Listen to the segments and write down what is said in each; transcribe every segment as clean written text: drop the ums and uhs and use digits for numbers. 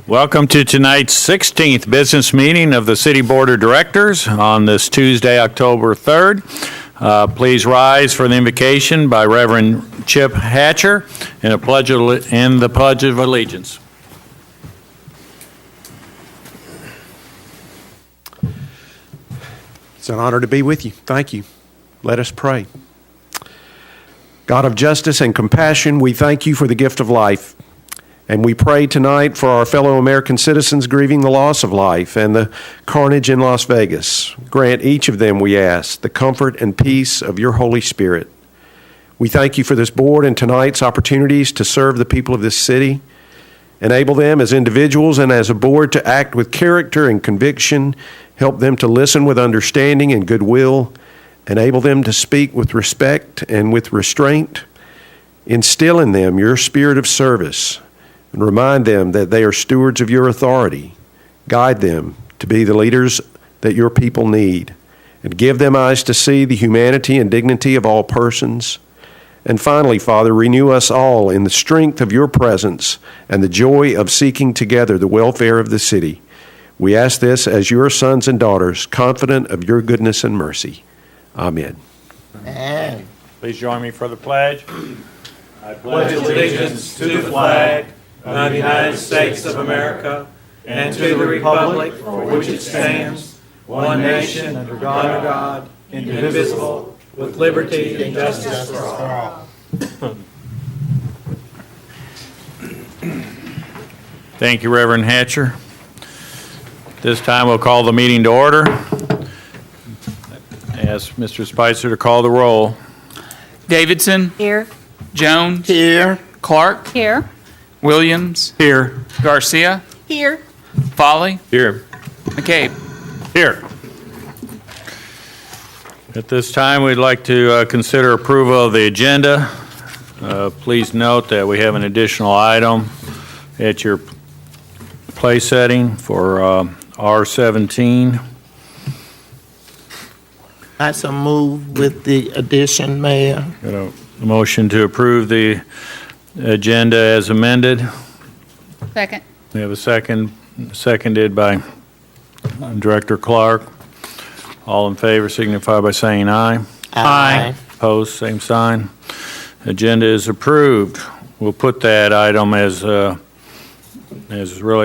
Welcome to tonight's 16th business meeting of the City Board of Directors on this Tuesday, October 3rd. Please rise for the invocation by Reverend Chip Hatcher and the Pledge of Allegiance. It's an honor to be with you. Thank you. Let us pray. God of justice and compassion, we thank you for the gift of life. And we pray tonight for our fellow American citizens grieving the loss of life and the carnage in Las Vegas. Grant each of them, we ask, the comfort and peace of your Holy Spirit. We thank you for this board and tonight's opportunities to serve the people of this city. Enable them as individuals and as a board to act with character and conviction. Help them to listen with understanding and goodwill. Enable them to speak with respect and with restraint. Instill in them your spirit of service. And remind them that they are stewards of your authority. Guide them to be the leaders that your people need. And give them eyes to see the humanity and dignity of all persons. And finally, Father, renew us all in the strength of your presence and the joy of seeking together the welfare of the city. We ask this as your sons and daughters, confident of your goodness and mercy. Amen. Amen. Please join me for the pledge. I pledge allegiance to the flag of the United States of America and to the republic for which it stands, one nation under God, indivisible, with liberty and justice for all. Thank you, Reverend Hatcher. This time we'll call the meeting to order. Ask Mr. Spicer to call the roll. Davidson. Here. Jones. Here. Clark. Here. Williams. Here. Garcia. Here. Foley. Here. McCabe. Here. At this time, we'd like to consider approval of the agenda. Please note that we have an additional item at your place setting for R17. I so move with the addition, Mayor. Got a motion to approve the agenda as amended. Second. We have a seconded by Director Clark. All in favor signify by saying aye. Aye. Opposed, same sign. Agenda is approved. We'll put that item as really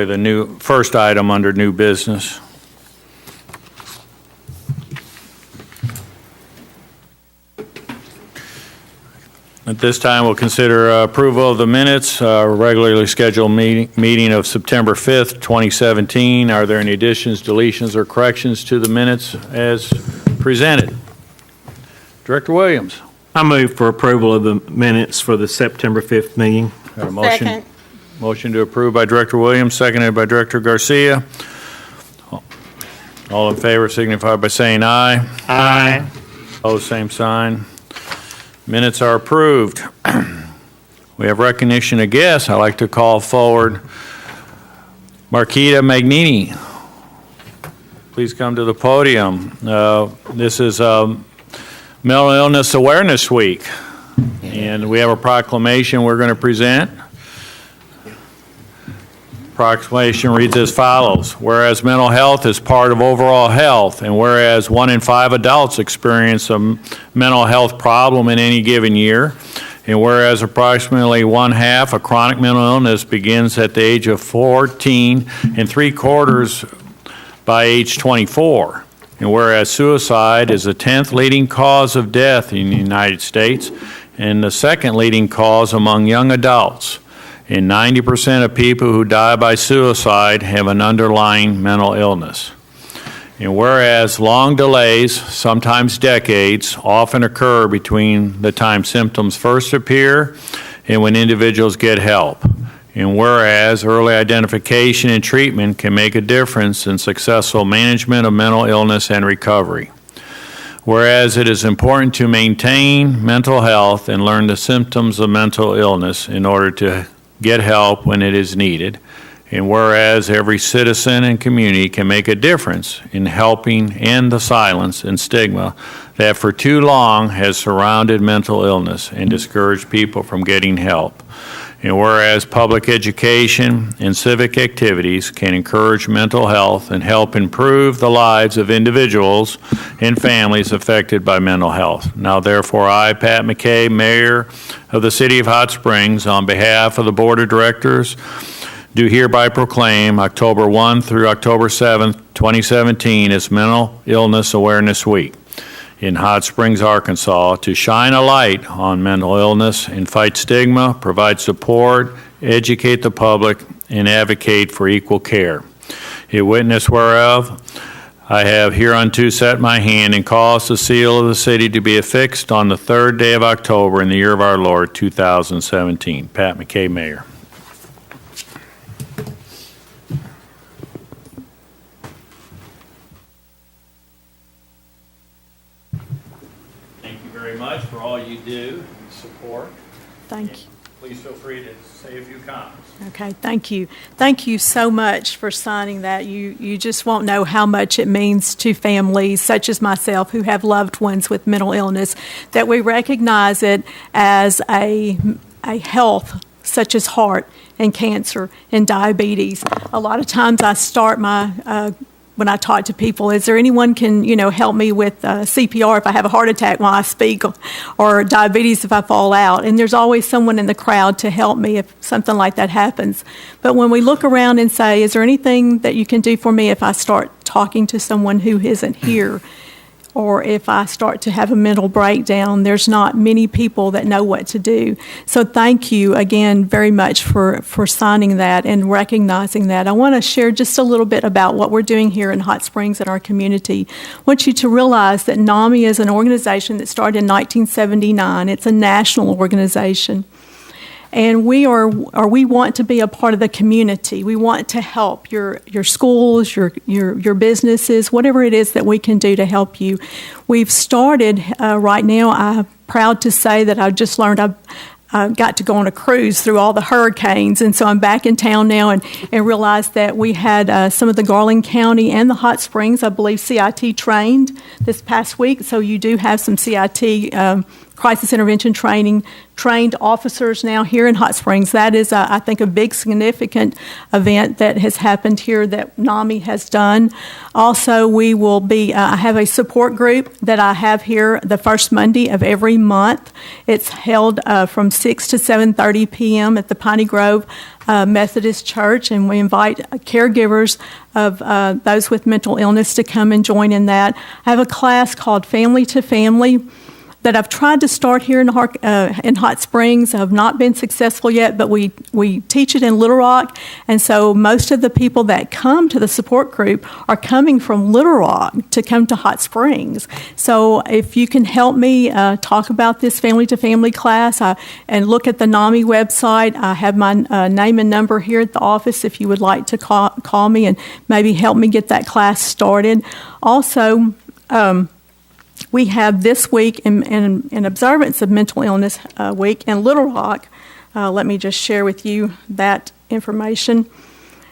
the first item under new business. At this time, we'll consider approval of the minutes, regularly scheduled meeting of September 5th, 2017. Are there any additions, deletions, or corrections to the minutes as presented? Director Williams. I move for approval of the minutes for the September 5th meeting. Got a motion. Second. Motion to approve by Director Williams, seconded by Director Garcia. All in favor signify by saying aye. Aye. Opposed, same sign. Minutes are approved. We have recognition of guests. I'd like to call forward Marquita Magnini. Please come to the podium. This is Mental Illness Awareness Week, and we have a proclamation we're going to present. Proclamation reads as follows. Whereas mental health is part of overall health, and whereas 1 in 5 adults experience a mental health problem in any given year, and whereas approximately 1/2 of chronic mental illness begins at the age of 14 and 3/4 by age 24, and whereas suicide is the 10th leading cause of death in the United States and the 2nd leading cause among young adults, and 90% of people who die by suicide have an underlying mental illness. And whereas long delays, sometimes decades, often occur between the time symptoms first appear and when individuals get help. And whereas early identification and treatment can make a difference in successful management of mental illness and recovery. Whereas it is important to maintain mental health and learn the symptoms of mental illness in order to get help when it is needed. And whereas every citizen and community can make a difference in helping end the silence and stigma that for too long has surrounded mental illness and discouraged people from getting help. And whereas public education and civic activities can encourage mental health and help improve the lives of individuals and families affected by mental health. Now therefore, I, Pat McKay, Mayor of the City of Hot Springs, on behalf of the Board of Directors, do hereby proclaim October 1 through October 7th, 2017 as Mental Illness Awareness Week in Hot Springs, Arkansas, to shine a light on mental illness and fight stigma, provide support, educate the public, and advocate for equal care. A witness whereof I have hereunto set my hand and caused the seal of the city to be affixed on the 3rd day of October in the year of our Lord, 2017. Pat McKay, Mayor. Thank you very much for all you do and support. Thank you. Please feel free to say a few comments. Okay, thank you. Thank you so much for signing that. You just won't know how much it means to families such as myself who have loved ones with mental illness, that we recognize it as a health such as heart and cancer and diabetes. A lot of times I start my when I talk to people, is there anyone can, help me with CPR if I have a heart attack while I speak, or diabetes if I fall out? And there's always someone in the crowd to help me if something like that happens. But when we look around and say, is there anything that you can do for me if I start talking to someone who isn't here? Or if I start to have a mental breakdown, there's not many people that know what to do. So thank you again very much for signing that and recognizing that. I want to share just a little bit about what we're doing here in Hot Springs in our community. I want you to realize that NAMI is an organization that started in 1979. It's a national organization. And we want to be a part of the community. We want to help your schools, your businesses, whatever it is that we can do to help you. We've started right now. I'm proud to say that I just learned I got to go on a cruise through all the hurricanes, and so I'm back in town now and realized that we had some of the Garland County and the Hot Springs, I believe, CIT trained this past week. So you do have some CIT crisis intervention trained officers now here in Hot Springs. That is, I think, a big significant event that has happened here that NAMI has done. Also, we will be, I have a support group that I have here the first Monday of every month. It's held from 6 to 7:30 p.m. at the Piney Grove Methodist Church, and we invite caregivers of those with mental illness to come and join in that. I have a class called Family to Family that I've tried to start here in Hot Springs. I've not been successful yet, but we teach it in Little Rock, and so most of the people that come to the support group are coming from Little Rock to come to Hot Springs. So if you can help me talk about this Family to Family class and look at the NAMI website, I have my name and number here at the office if you would like to call me and maybe help me get that class started. Also, we have this week, in observance of Mental Illness Week in Little Rock, let me just share with you that information.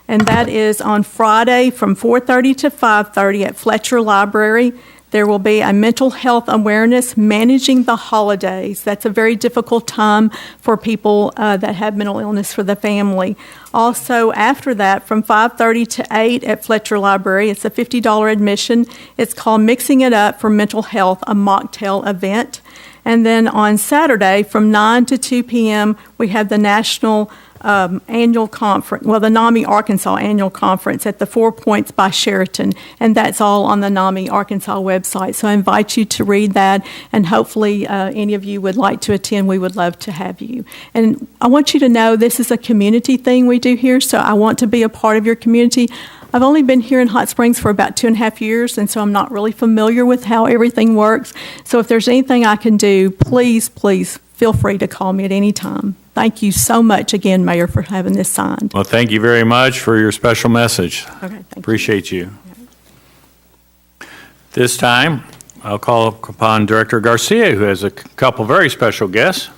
And that is on Friday from 4:30 to 5:30 at Fletcher Library. There will be a mental health awareness, managing the holidays. That's a very difficult time for people that have mental illness for the family. Also, after that, from 5:30 to 8 at Fletcher Library, it's a $50 admission. It's called Mixing It Up for Mental Health, a mocktail event. And then on Saturday, from 9 to 2 p.m., we have the national annual conference, the NAMI Arkansas annual conference at the 4 Points by Sheraton, and that's all on the NAMI Arkansas website. So I invite you to read that, and hopefully any of you would like to attend. We would love to have you. And I want you to know this is a community thing we do here, so I want to be a part of your community. I've only been here in Hot Springs for about 2.5 years, and so I'm not really familiar with how everything works. So if there's anything I can do, please feel free to call me at any time. Thank you so much again, Mayor, for having this signed. Well, thank you very much for your special message. Okay, thank you. Appreciate you. This time, I'll call upon Director Garcia, who has a couple very special guests.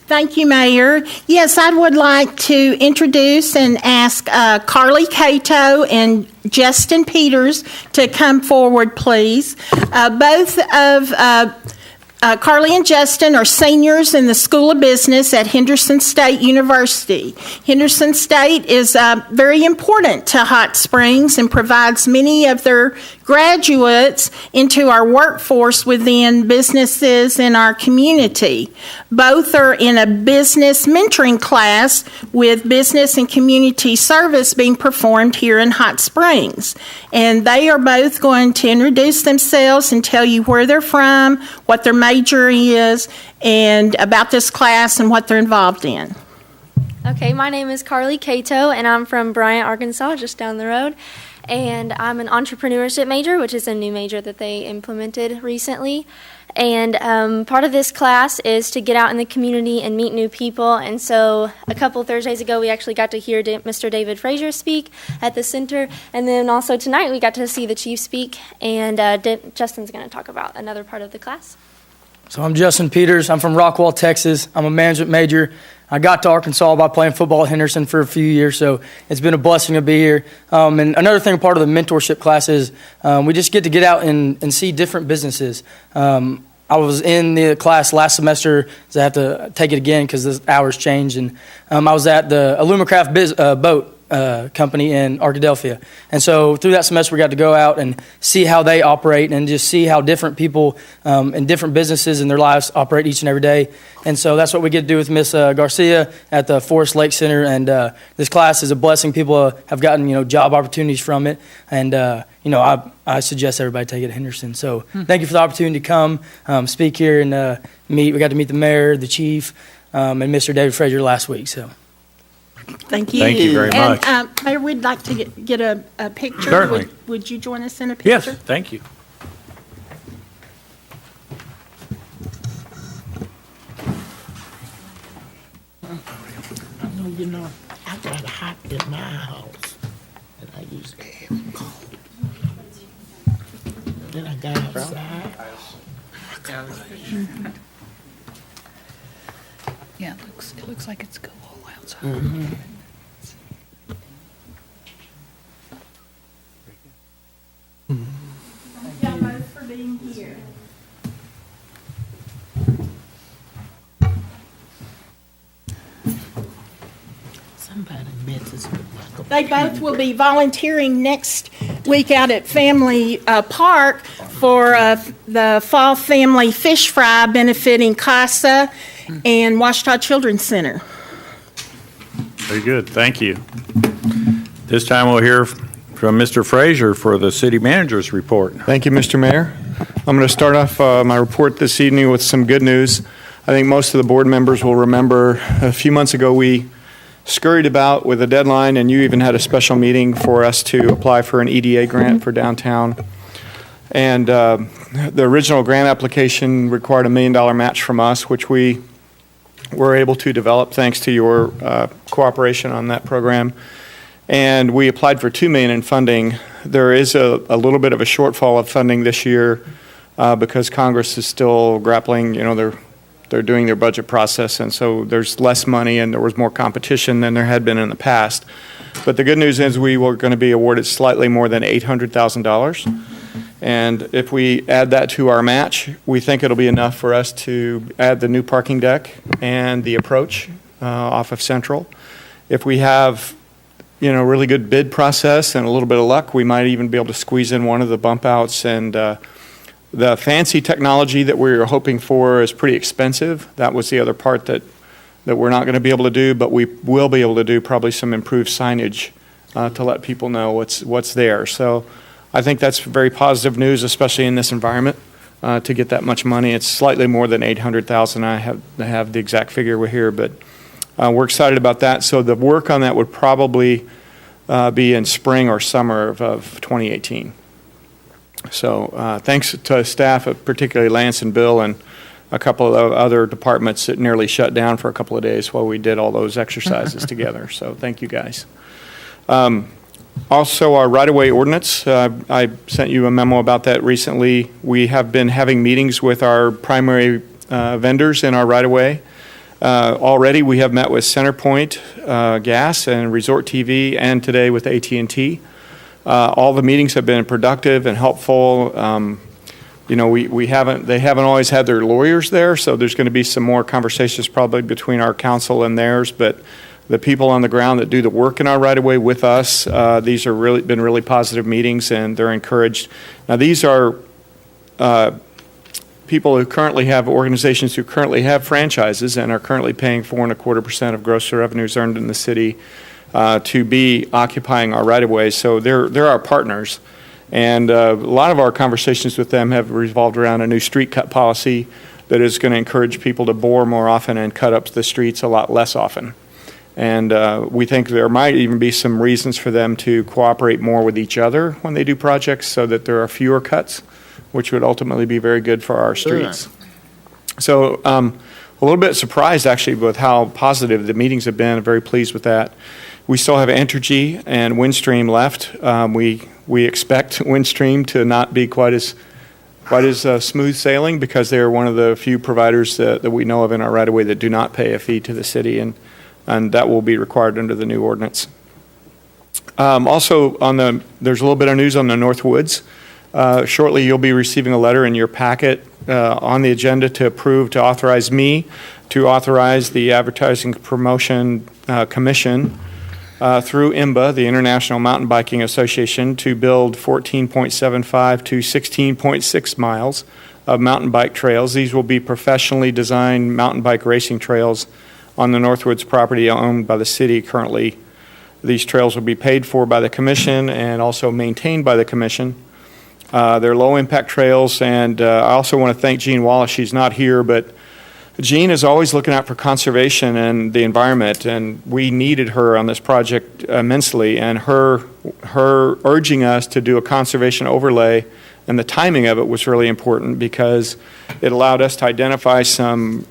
Thank you, Mayor. Yes, I would like to introduce and ask Carly Cato and Justin Peters to come forward, please. Both of Carly and Justin are seniors in the School of Business at Henderson State University. Henderson State is very important to Hot Springs and provides many of their graduates into our workforce within businesses in our community. Both are in a business mentoring class with business and community service being performed here in Hot Springs. And they are both going to introduce themselves and tell you where they're from, what their major is, and about this class and what they're involved in. Okay, my name is Carly Cato, and I'm from Bryant, Arkansas, just down the road. And I'm an entrepreneurship major, which is a new major that they implemented recently. And part of this class is to get out in the community and meet new people. And so a couple Thursdays ago, we actually got to hear Mr. David Frazier speak at the center. And then also tonight, we got to see the chief speak. And Justin's going to talk about another part of the class. So I'm Justin Peters. I'm from Rockwall, Texas. I'm a management major. I got to Arkansas by playing football at Henderson for a few years, so it's been a blessing to be here. And another thing, part of the mentorship class is we just get to get out and see different businesses. I was in the class last semester, so I have to take it again because the hours changed. And I was at the Alumacraft boat company in Arkadelphia. And so through that semester, we got to go out and see how they operate and just see how different people and different businesses in their lives operate each and every day. And so that's what we get to do with Miss Garcia at the Forest Lake Center. And this class is a blessing. People have gotten, job opportunities from it. And, I suggest everybody take it at Henderson. So thank you for the opportunity to come speak here and meet. We got to meet the mayor, the chief, and Mr. David Frazier last week. So. Thank you. Thank you very much. And Mayor, we'd like to get a picture. Certainly. Would you join us in a picture? Yes, thank you. I got hot in my house, and I used to have cold. Then I got outside. Yeah, it looks like it's cool outside. Mm-hmm. Thank you both for being here. Somebody messes with my computer. They both will be volunteering next week out at Family Park for the Fall Family Fish Fry benefiting CASA and Washita Children's Center. Very good, thank you. This time we'll hear from Mr. Frazier for the city manager's report. Thank you, Mr. Mayor. I'm going to start off my report this evening with some good news. I think most of the board members will remember a few months ago we scurried about with a deadline, and you even had a special meeting for us to apply for an EDA grant for downtown. And the original grant application required $1 million match from us, which we were able to develop thanks to your cooperation on that program. And we applied for $2 million in funding. There is a little bit of a shortfall of funding this year because Congress is still grappling. They're doing their budget process, and so there's less money and there was more competition than there had been in the past. But the good news is we were going to be awarded slightly more than $800,000. And if we add that to our match, we think it'll be enough for us to add the new parking deck and the approach off of Central. If we have really good bid process and a little bit of luck, we might even be able to squeeze in one of the bump outs. And the fancy technology that we were hoping for is pretty expensive. That was the other part that we're not going to be able to do, but we will be able to do probably some improved signage to let people know what's there. So I think that's very positive news, especially in this environment, to get that much money. It's slightly more than $800,000. I have the exact figure here, but we're excited about that. So the work on that would probably be in spring or summer of 2018. So thanks to staff, particularly Lance and Bill and a couple of other departments that nearly shut down for a couple of days while we did all those exercises together. So thank you guys. Also, our right-of-way ordinance, I sent you a memo about that recently. We have been having meetings with our primary vendors in our right-of-way. Already we have met with CenterPoint Gas and Resort TV, and today with AT&T. All the meetings have been productive and helpful. they haven't always had their lawyers there, so there's going to be some more conversations probably between our council and theirs, but the people on the ground that do the work in our right-of-way with us, these are been really positive meetings, and they're encouraged. Now, these are people who currently have organizations who currently have franchises and are currently paying 4.25% of gross revenues earned in the city to be occupying our right-of-way. So they're our partners. And a lot of our conversations with them have revolved around a new street cut policy that is going to encourage people to bore more often and cut up the streets a lot less often. And we think there might even be some reasons for them to cooperate more with each other when they do projects so that there are fewer cuts, which would ultimately be very good for our streets. So a little bit surprised actually with how positive the meetings have been. I'm very pleased with that. We still have Entergy and Windstream left. We expect Windstream to not be quite as smooth sailing because they're one of the few providers that we know of in our right-of-way that do not pay a fee to the city, and that will be required under the new ordinance. Also, there's a little bit of news on the North Woods. Shortly, you'll be receiving a letter in your packet on the agenda to authorize me to authorize the Advertising Promotion Commission through IMBA, the International Mountain Biking Association, to build 14.75 to 16.6 miles of mountain bike trails. These will be professionally designed mountain bike racing trails on the Northwoods property owned by the city currently. These trails will be paid for by the commission and also maintained by the commission. They're low-impact trails, and I also want to thank Jean Wallace. She's not here, but Jean is always looking out for conservation and the environment, and we needed her on this project immensely, and her urging us to do a conservation overlay, and the timing of it was really important because it allowed us to identify some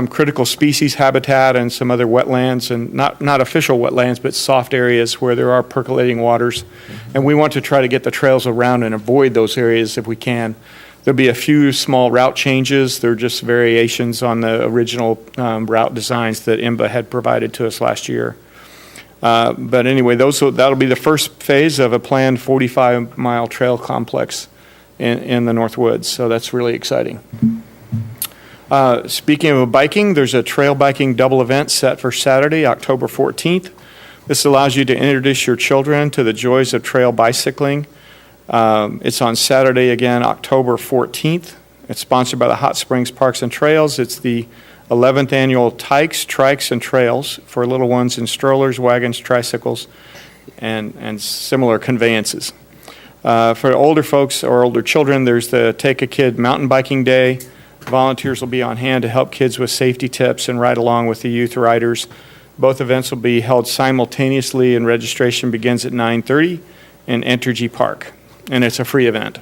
critical species habitat and some other wetlands, and not official wetlands, but soft areas where there are percolating waters. And we want to try to get the trails around and avoid those areas if we can. There'll be a few small route changes. They're just variations on the original route designs that IMBA had provided to us last year. But anyway, that'll be the first phase of a planned 45-mile trail complex in the North Woods. So that's really exciting. Speaking of biking, there's a trail biking double event set for Saturday, October 14th. This allows you to introduce your children to the joys of trail bicycling. It's on Saturday again, October 14th. It's sponsored by the Hot Springs Parks and Trails. It's the 11th annual Tykes, Trikes, and Trails for little ones in strollers, wagons, tricycles, and similar conveyances. For older folks or older children, there's the Take a Kid Mountain Biking Day. Volunteers will be on hand to help kids with safety tips and ride along with the youth riders. Both events will be held simultaneously, and registration begins at 9:30 in Entergy Park, and it's a free event.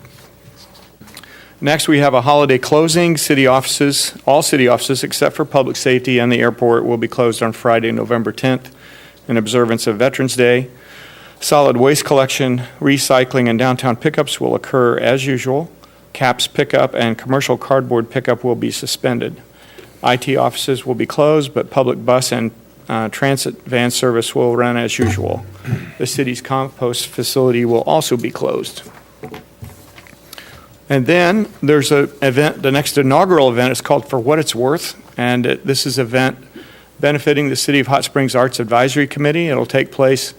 Next, we have a holiday closing. City offices, all city offices except for public safety and the airport, will be closed on Friday, November 10th in observance of Veterans Day. Solid waste collection, recycling, and downtown pickups will occur as usual. CAPS pickup and commercial cardboard pickup will be suspended. IT offices will be closed, but public bus and transit van service will run as usual. The city's compost facility will also be closed. And then there's an event, the next inaugural event is called For What It's Worth, and this is an event benefiting the City of Hot Springs Arts Advisory Committee. It'll take place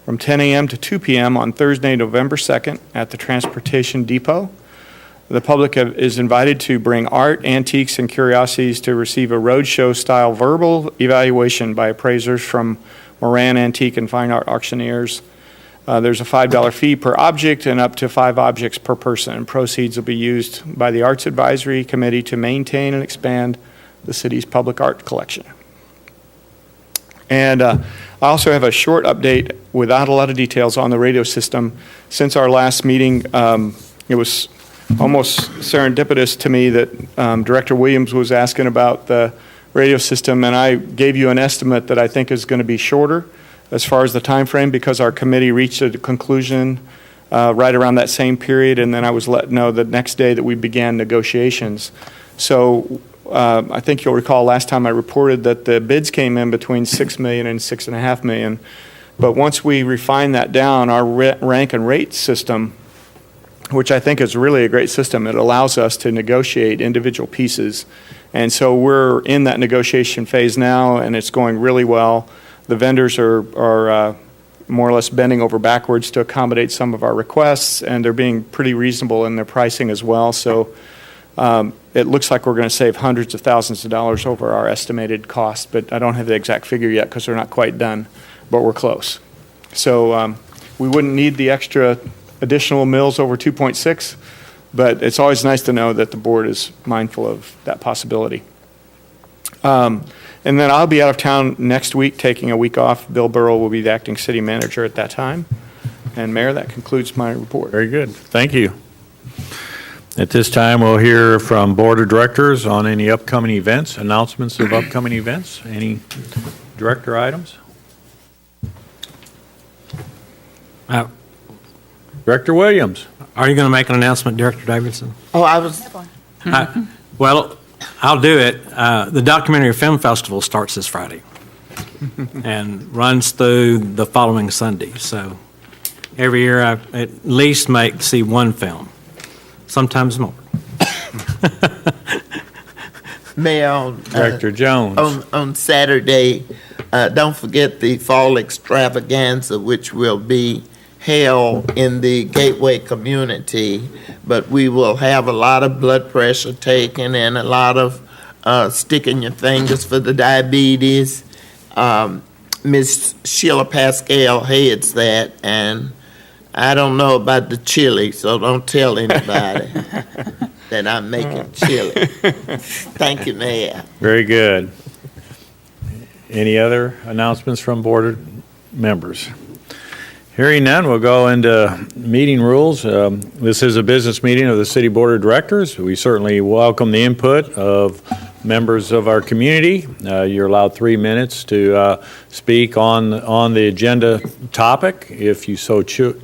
from 10 a.m. to 2 p.m. on Thursday, November 2nd at the Transportation Depot. The public is invited to bring art, antiques, and curiosities to receive a roadshow-style verbal evaluation by appraisers from Moran Antique and Fine Art Auctioneers. There's a $5 fee per object and up to 5 objects per person. Proceeds will be used by the Arts Advisory Committee to maintain and expand the city's public art collection. And I also have a short update without a lot of details on the radio system. Since our last meeting, it was almost serendipitous to me that Director Williams was asking about the radio system, and I gave you an estimate that I think is going to be shorter as far as the time frame, because our committee reached a conclusion right around that same period, and then I was let know the next day that we began negotiations. So I think you'll recall last time I reported that the bids came in between $6 million and $6.5 million, but once we refined that down, our rank and rate system which I think is really a great system. It allows us to negotiate individual pieces. And so we're in that negotiation phase now, and it's going really well. The vendors are more or less bending over backwards to accommodate some of our requests, and they're being pretty reasonable in their pricing as well. So it looks like we're going to save hundreds of thousands of dollars over our estimated cost, but I don't have the exact figure yet because they're not quite done, but we're close. So we wouldn't need the extra additional mills over 2.6, but it's always nice to know that the board is mindful of that possibility. And then I'll be out of town next week, taking a week off. Bill Burrell will be the acting city manager at that time. And Mayor, that concludes my report. Very good. Thank you. At this time, we'll hear from Board of Directors on any upcoming events, announcements of upcoming events. Any director items? Director Williams. Are you going to make an announcement, Director Davidson? Oh, I was, Well, I'll do it. The Documentary Film Festival starts this Friday and runs through the following Sunday. So every year I at least see one film, sometimes more. Mayor, Director Jones. on Saturday, don't forget the fall extravaganza, which will be held in the Gateway community, but we will have a lot of blood pressure taken and a lot of sticking your fingers for the diabetes. Miss Sheila Pascal heads that, and I don't know about the chili, so don't tell anybody that I'm making chili. Thank you, Mayor. Very good. Any other announcements from board members? Hearing none, we'll go into meeting rules. This is a business meeting of the City Board of Directors. We certainly welcome the input of members of our community. You're allowed 3 minutes to speak on the agenda topic if you so choose.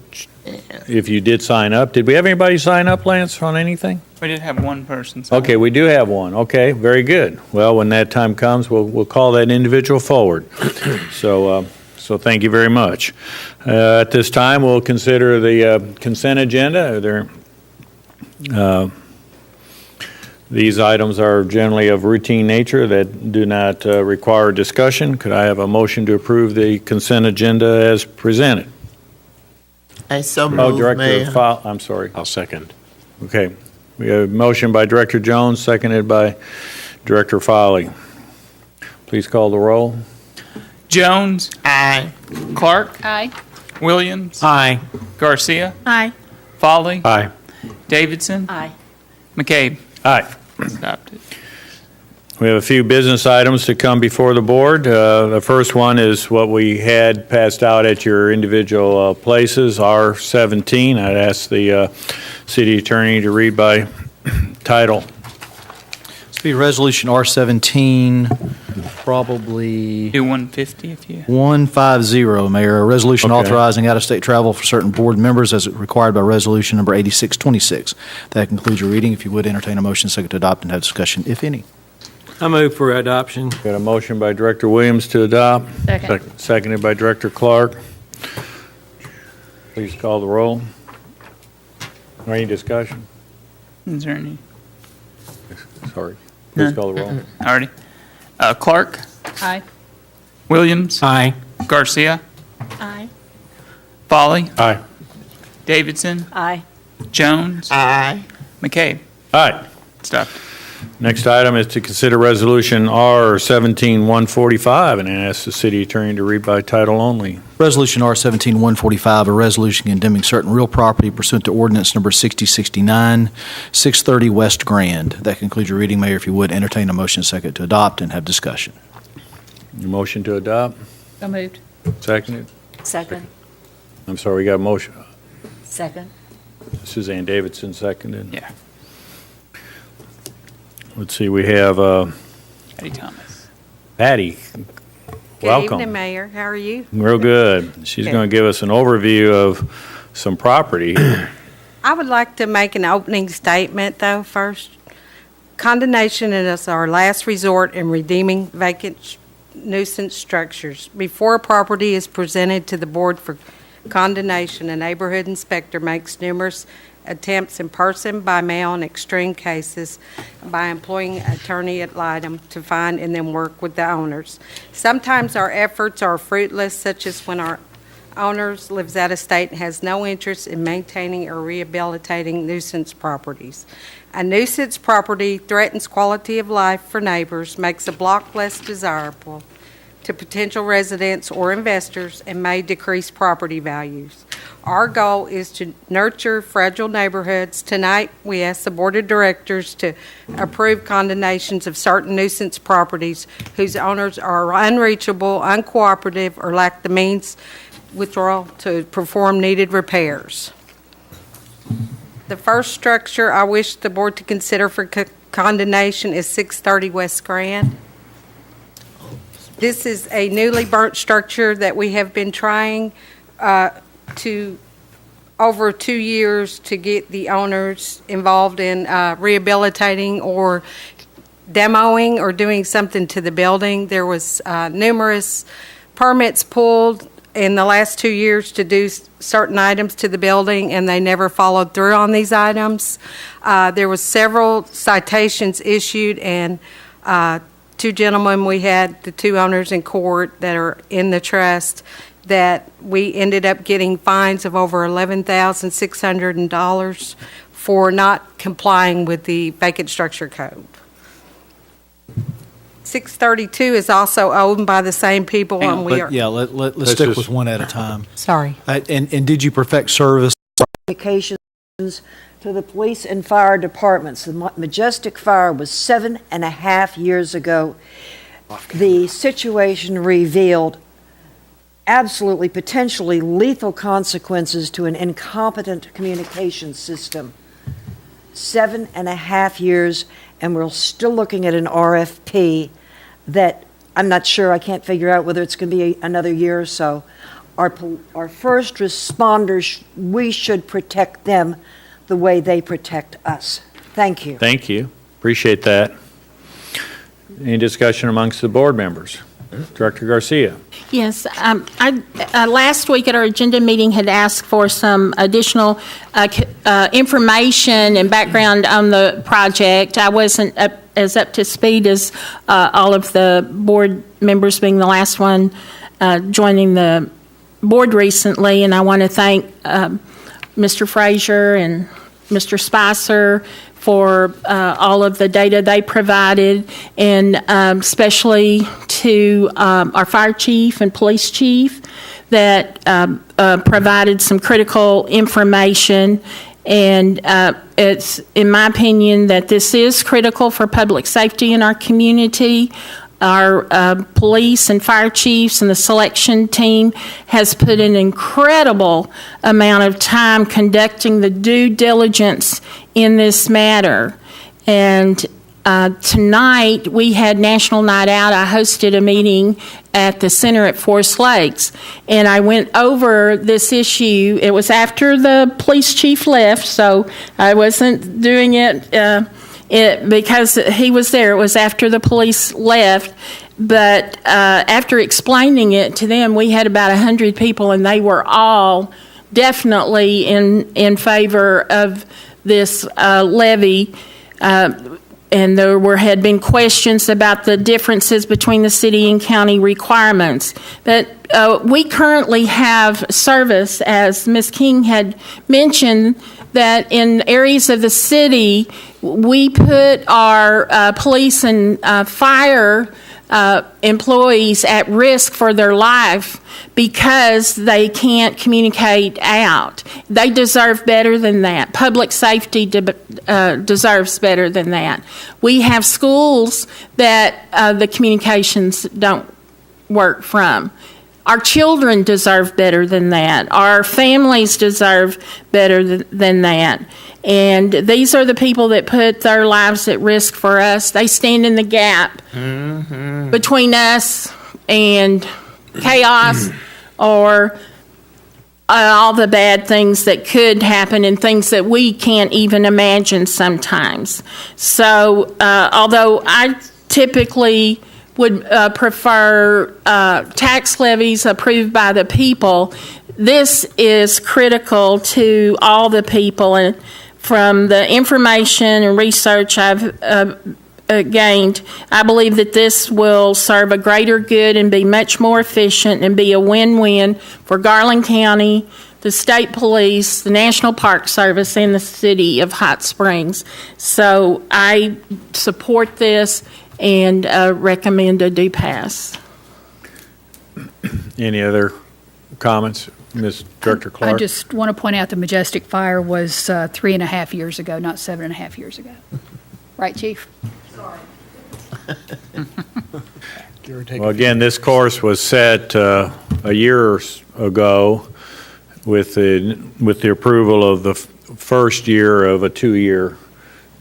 If you did sign up. Did we have anybody sign up, Lance, on anything? We did have one person. Okay, we do have one. Okay, very good. Well, when that time comes, we'll call that individual forward. So thank you very much. At this time, we'll consider the consent agenda. These items are generally of routine nature that do not require discussion. Could I have a motion to approve the consent agenda as presented? I so move, Director Mayor. I'm sorry. I'll second. Okay. We have a motion by Director Jones, seconded by Director Foley. Please call the roll. Jones. Aye. Clark. Aye. Williams. Aye. Garcia. Aye. Foley. Aye. Davidson. Aye. McCabe. Aye. Adopted. We have a few business items to come before the board. The first one is what we had passed out at your individual places, R17. I'd ask the city attorney to read by title. This will be Resolution R17, probably Do 150 if you. 150, Mayor. A resolution Okay. authorizing out-of-state travel for certain board members as required by Resolution Number 8626. That concludes your reading. If you would entertain a motion second to adopt and have discussion, if any. I move for adoption. Got a motion by Director Williams to adopt. Second. Seconded by Director Clark. Please call the roll. Or any discussion? Is there any? Sorry. Please call the roll. Already. Clark. Aye. Williams. Aye. Garcia. Aye. Foley. Aye. Davidson. Aye. Jones. Aye. McCabe. Aye. Stopped. Next item is to consider Resolution R17-145, and I ask the city attorney to read by title only. Resolution R17-145, a resolution condemning certain real property pursuant to Ordinance Number 6069, 630 West Grand. That concludes your reading, Mayor. If you would entertain a motion second to adopt and have discussion. Motion to adopt, So moved. seconded. Second. I'm sorry, we got a motion. Second. Suzanne Davidson seconded. Yeah. Let's see, we have Eddie Thomas. Patty. Welcome. Good evening, Mayor. How are you? Real good. She's Good. going to give us an overview of some property here. I would like to make an opening statement, though, first. Condemnation is our last resort in redeeming vacant nuisance structures. Before a property is presented to the board for condemnation, a neighborhood inspector makes numerous attempts in person, by mail, in extreme cases, by employing attorney ad litem to find and then work with the owners. Sometimes our efforts are fruitless, such as when our owners lives out of state and has no interest in maintaining or rehabilitating nuisance properties. A nuisance property threatens quality of life for neighbors, makes a block less desirable to potential residents or investors, and may decrease property values. Our goal is to nurture fragile neighborhoods. Tonight, we ask the Board of Directors to approve condemnations of certain nuisance properties whose owners are unreachable, uncooperative, or lack the means withdrawal to perform needed repairs. The first structure I wish the board to consider for condemnation is 630 West Grand. This is a newly burnt structure that we have been trying to over 2 years to get the owners involved in rehabilitating or demoing or doing something to the building. There was numerous permits pulled in the last 2 years to do certain items to the building, and they never followed through on these items. There was several citations issued, and two gentlemen, we had the two owners in court that are in the trust, that we ended up getting fines of over $11,600 for not complying with the vacant structure code. 632 is also owned by the same people, and we are... Yeah, let's stick with one at a time. Sorry. And did you perfect service? Communications to the police and fire departments. The Majestic Fire was 7.5 years ago. The situation revealed absolutely potentially lethal consequences to an incompetent communication system. 7.5 years, and we're still looking at an RFP that I'm not sure, I can't figure out whether it's going to be another year or so. Our first responders, we should protect them the way they protect us. Thank you. Thank you. Appreciate that. Any discussion amongst the board members? Director Garcia. Yes, I last week at our agenda meeting had asked for some additional information and background on the project. I wasn't as up to speed as all of the board members, being the last one joining the board recently, and I want to thank Mr. Frazier and Mr. Spicer for all of the data they provided, and especially to our fire chief and police chief that provided some critical information. And it's, in my opinion, that this is critical for public safety in our community. Our police and fire chiefs and the selection team has put an incredible amount of time conducting the due diligence in this matter. And tonight we had National Night Out. I hosted a meeting at the center at Forest Lakes, and I went over this issue. It was after the police chief left, so I wasn't doing it because he was there. It was after the police left. But after explaining it to them, we had about 100 people, and they were all definitely in favor of this levy. And there had been questions about the differences between the city and county requirements. But we currently have service, as Ms. King had mentioned, that in areas of the city, we put our police and fire employees at risk for their life because they can't communicate out. They deserve better than that. Public safety deserves better than that. We have schools that the communications don't work from. Our children deserve better than that. Our families deserve better than that. And these are the people that put their lives at risk for us. They stand in the gap between us and chaos or all the bad things that could happen and things that we can't even imagine sometimes. So although I typically would prefer tax levies approved by the people, this is critical to all the people, and from the information and research I've gained, I believe that this will serve a greater good and be much more efficient and be a win-win for Garland County, the state police, the National Park Service, and the city of Hot Springs. So I support this and recommend a do pass. Any other comments? Ms. Director Clark? I just want to point out the Majestic Fire was 3.5 years ago, not 7.5 years ago. Right, Chief? Well, again, this course was set a year ago with the approval of the first year of a 2-year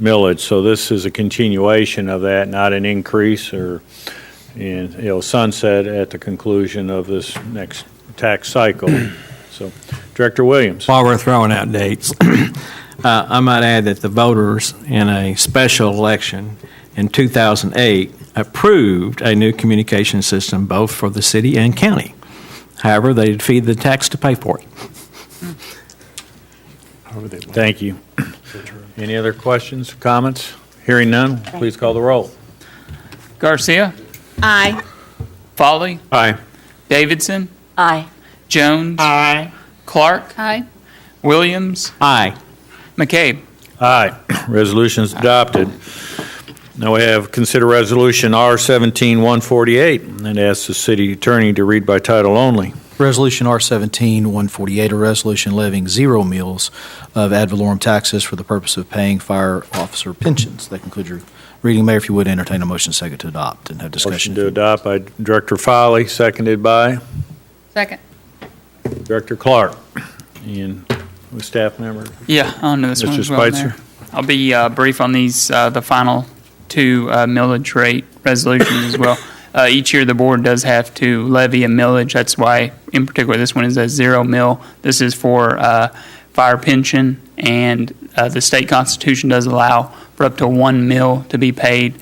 millage. So this is a continuation of that, not an increase or sunset at the conclusion of this next tax cycle. So, Director Williams. While we're throwing out dates, I might add that the voters in a special election in 2008 approved a new communication system both for the city and county. However, they defeated the tax to pay for it. Thank you. Any other questions, comments? Hearing none, please call the roll. Garcia, Aye. Foley, Aye. Davidson, Aye. Jones, Clark, Aye. Williams, Aye. McCabe. Aye. Resolution is adopted. Now we have consider resolution R-17-148 and ask the city attorney to read by title only. Resolution R-17-148, a resolution levying 0 mills of ad valorem taxes for the purpose of paying fire officer pensions. That concludes your reading. Mayor, if you would entertain a motion second to adopt and have discussion. Motion to adopt by Director Foley, seconded by Second. Director Clark. And with staff member. Yeah, on to this one Mr. as well, Spitzer. Mayor. I'll be brief on these, the final two millage rate resolutions as well. Each year, the board does have to levy a millage. That's why, in particular, this one is a 0 mill. This is for fire pension, and the state constitution does allow for up to 1 mill to be paid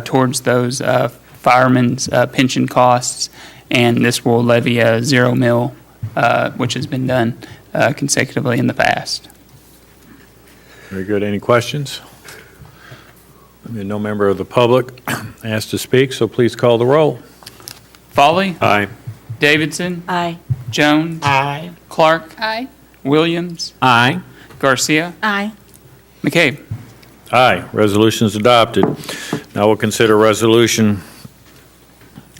towards those firemen's pension costs, and this will levy a 0 mill, which has been done consecutively in the past. Very good. Any questions? No member of the public asked to speak, so please call the roll. Foley, Aye. Davidson, Aye. Jones, Clark, Aye. Williams, Aye. Garcia, Aye. McCabe. Aye. Resolution is adopted. Now we'll consider resolution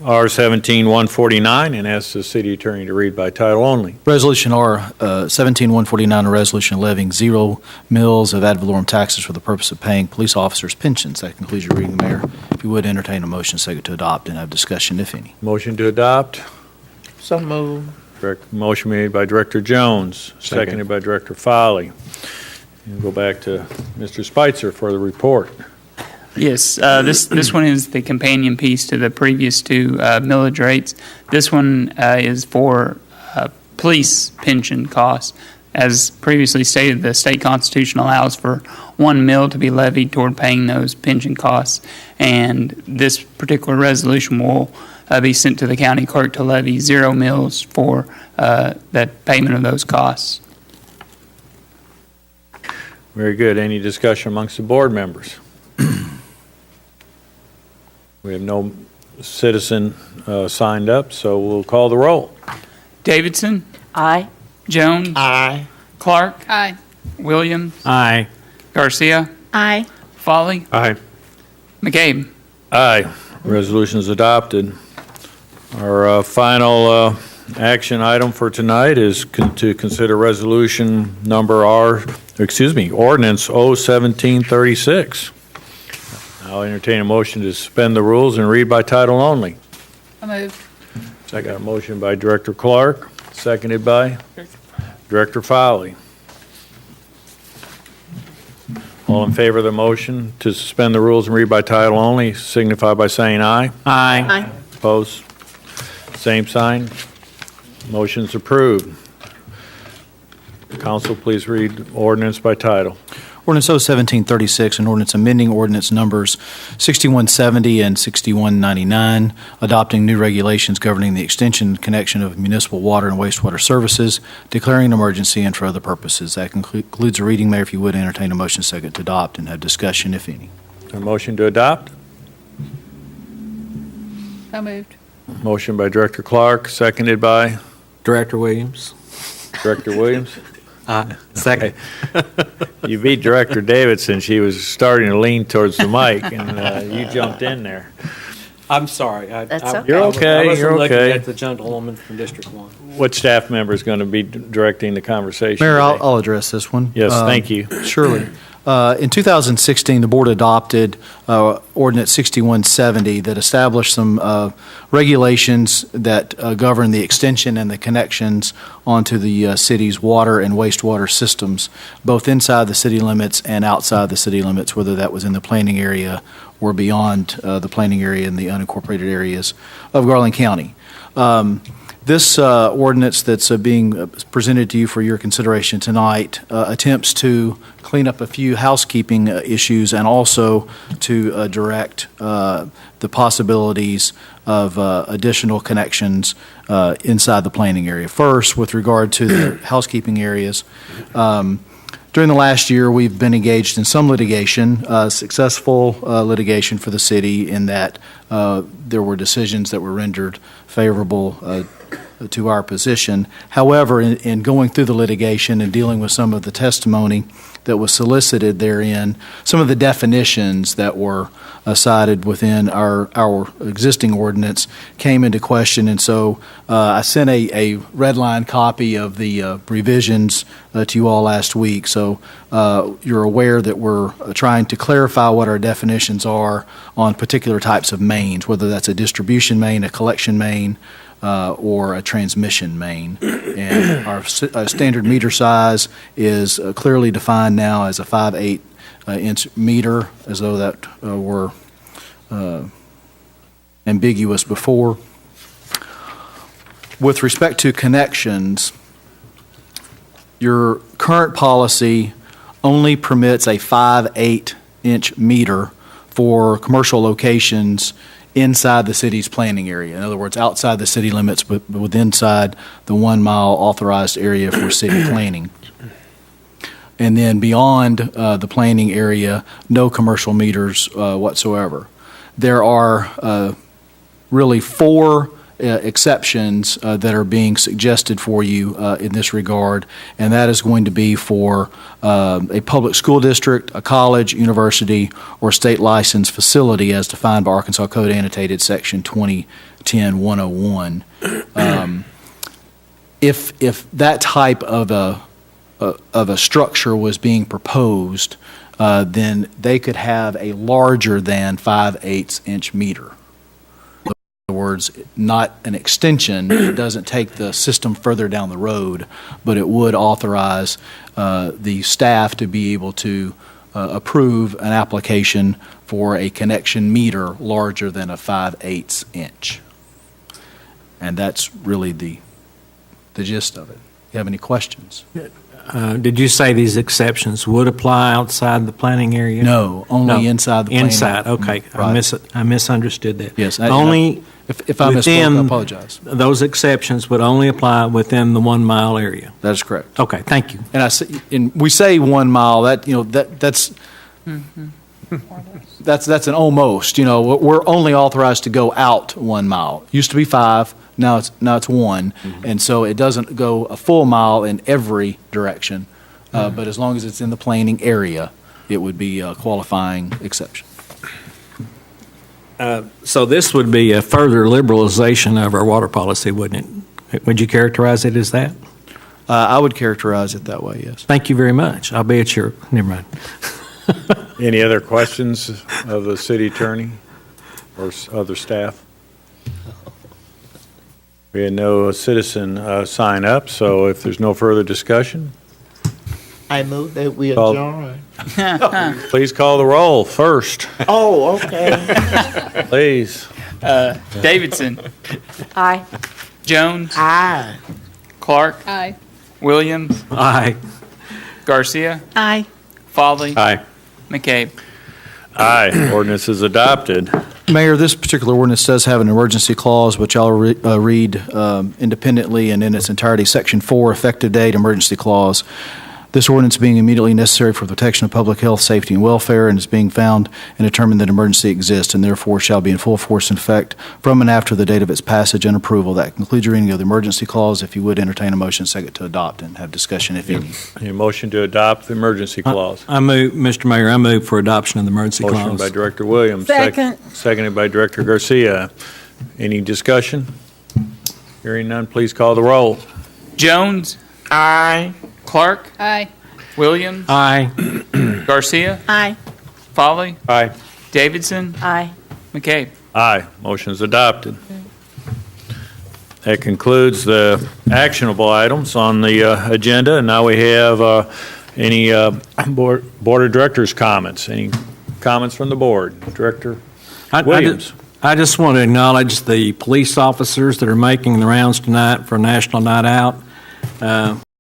R-17-149 and ask the city attorney to read by title only. Resolution R-17-149, a resolution levying 0 mills of ad valorem taxes for the purpose of paying police officers pensions. That concludes your reading, Mayor. If you would entertain a motion second to adopt and have discussion, if any. Motion to adopt. So moved. Motion made by Director Jones, seconded by Director Foley. And go back to Mr. Spitzer for the report. Yes, this one is the companion piece to the previous two millage rates. This one is for police pension costs. As previously stated, the state constitution allows for 1 mill to be levied toward paying those pension costs, and this particular resolution will be sent to the county clerk to levy 0 mills for that payment of those costs. Very good. Any discussion amongst the board members? We have no citizen signed up, so we'll call the roll. Davidson, Aye. Jones, Clark, Aye. Williams, Aye. Garcia, Aye. Foley, Aye. McCabe. Aye. Resolution is adopted. Our final action item for tonight is to consider resolution number Ordinance 01736. I'll entertain a motion to suspend the rules and read by title only. I moved. I got a motion by Director Clark, seconded by Director Foley. All in favor of the motion to suspend the rules and read by title only, signify by saying aye. Aye. Aye. Opposed? Same sign. Motion's approved. Council, please read ordinance by title. Ordinance 01736, an ordinance amending ordinance numbers 6170 and 6199, adopting new regulations governing the extension and connection of municipal water and wastewater services, declaring an emergency, and for other purposes. That concludes the reading. Mayor, if you would entertain a motion second to adopt and have discussion, if any. A motion to adopt? So moved. Motion by Director Clark, seconded by Director Williams? Director Williams. Second. You beat Director Davidson. She was starting to lean towards the mic, and you jumped in there. I'm sorry. That's okay. You're okay, I wasn't you're looking okay. at the gentlewoman from District 1. What staff member is going to be directing the conversation Mayor, today? I'll address this one. Yes, thank you. Surely. In 2016, the board adopted Ordinance 6170 that established some regulations that govern the extension and the connections onto the city's water and wastewater systems, both inside the city limits and outside the city limits, whether that was in the planning area or beyond the planning area in the unincorporated areas of Garland County. This ordinance that's being presented to you for your consideration tonight attempts to clean up a few housekeeping issues and also to direct the possibilities of additional connections inside the planning area. First, with regard to the housekeeping areas, during the last year, we've been engaged in some litigation, successful litigation for the city in that there were decisions that were rendered favorable to our position. However, in going through the litigation and dealing with some of the testimony that was solicited therein, some of the definitions that were cited within our existing ordinance came into question, and so I sent a red line copy of the revisions to you all last week. So you're aware that we're trying to clarify what our definitions are on particular types of mains, whether that's a distribution main, a collection main, or a transmission main. And our standard meter size is clearly defined now as a 5/8 inch meter, as though that were ambiguous before. With respect to connections, your current policy only permits a 5/8 inch meter for commercial locations inside the city's planning area. In other words, outside the city limits, but inside the 1 mile authorized area for city planning. And then beyond the planning area, no commercial meters whatsoever. There are really 4 exceptions that are being suggested for you in this regard, and that is going to be for a public school district, a college, university, or state licensed facility as defined by Arkansas Code Annotated Section 2010-101. If that type of a structure was being proposed, then they could have a larger than 5/8 inch meter. In other words, not an extension. It doesn't take the system further down the road, but it would authorize the staff to be able to approve an application for a connection meter larger than a 5/8 inch. And that's really the gist of it. You have any questions? Did you say these exceptions would apply outside the planning area? No, only inside the planning. Inside, okay. Right. I misunderstood that. Yes. Only if I misspoke, I apologize. Those exceptions would only apply within the 1 mile area. That is correct. Okay, thank you. And we say 1 mile. That's an almost. We're only authorized to go out 1 mile. Used to be 5. Now it's 1, and so it doesn't go a full mile in every direction. But as long as it's in the planning area, it would be a qualifying exception. So this would be a further liberalization of our water policy, wouldn't it? Would you characterize it as that? I would characterize it that way, yes. Thank you very much. I'll be at your, never mind. Any other questions of the city attorney or other staff? We had no citizen sign up, so if there's no further discussion. I move that we adjourn. Please call the roll first. Oh, okay. Please. Davidson. Aye. Jones. Aye. Clark. Aye. Williams. Aye. Garcia. Aye. Foley, Aye. McCabe. Aye. Ordinance is adopted. Mayor, this particular ordinance does have an emergency clause, which I'll read independently and in its entirety. Section 4, effective date, emergency clause. This ordinance being immediately necessary for the protection of public health, safety, and welfare, and is being found and determined that emergency exists, and therefore shall be in full force and effect from and after the date of its passage and approval. That concludes your reading of the emergency clause. If you would entertain a motion second to adopt and have discussion, if any. A motion to adopt the emergency clause. I move, Mr. Mayor, I move for adoption of the emergency Motion clause. by Director Williams. Second. Seconded by Director Garcia. Any discussion? Hearing none, please call the roll. Jones. Aye. Clark. Aye. Williams. Aye. Garcia. Aye. Foley. Aye. Davidson. Aye. McCabe. Aye. Motion is adopted. That concludes the actionable items on the agenda. And now we have any board of directors comments. Any comments from the board? Director Williams. I just want to acknowledge the police officers that are making the rounds tonight for National Night Out.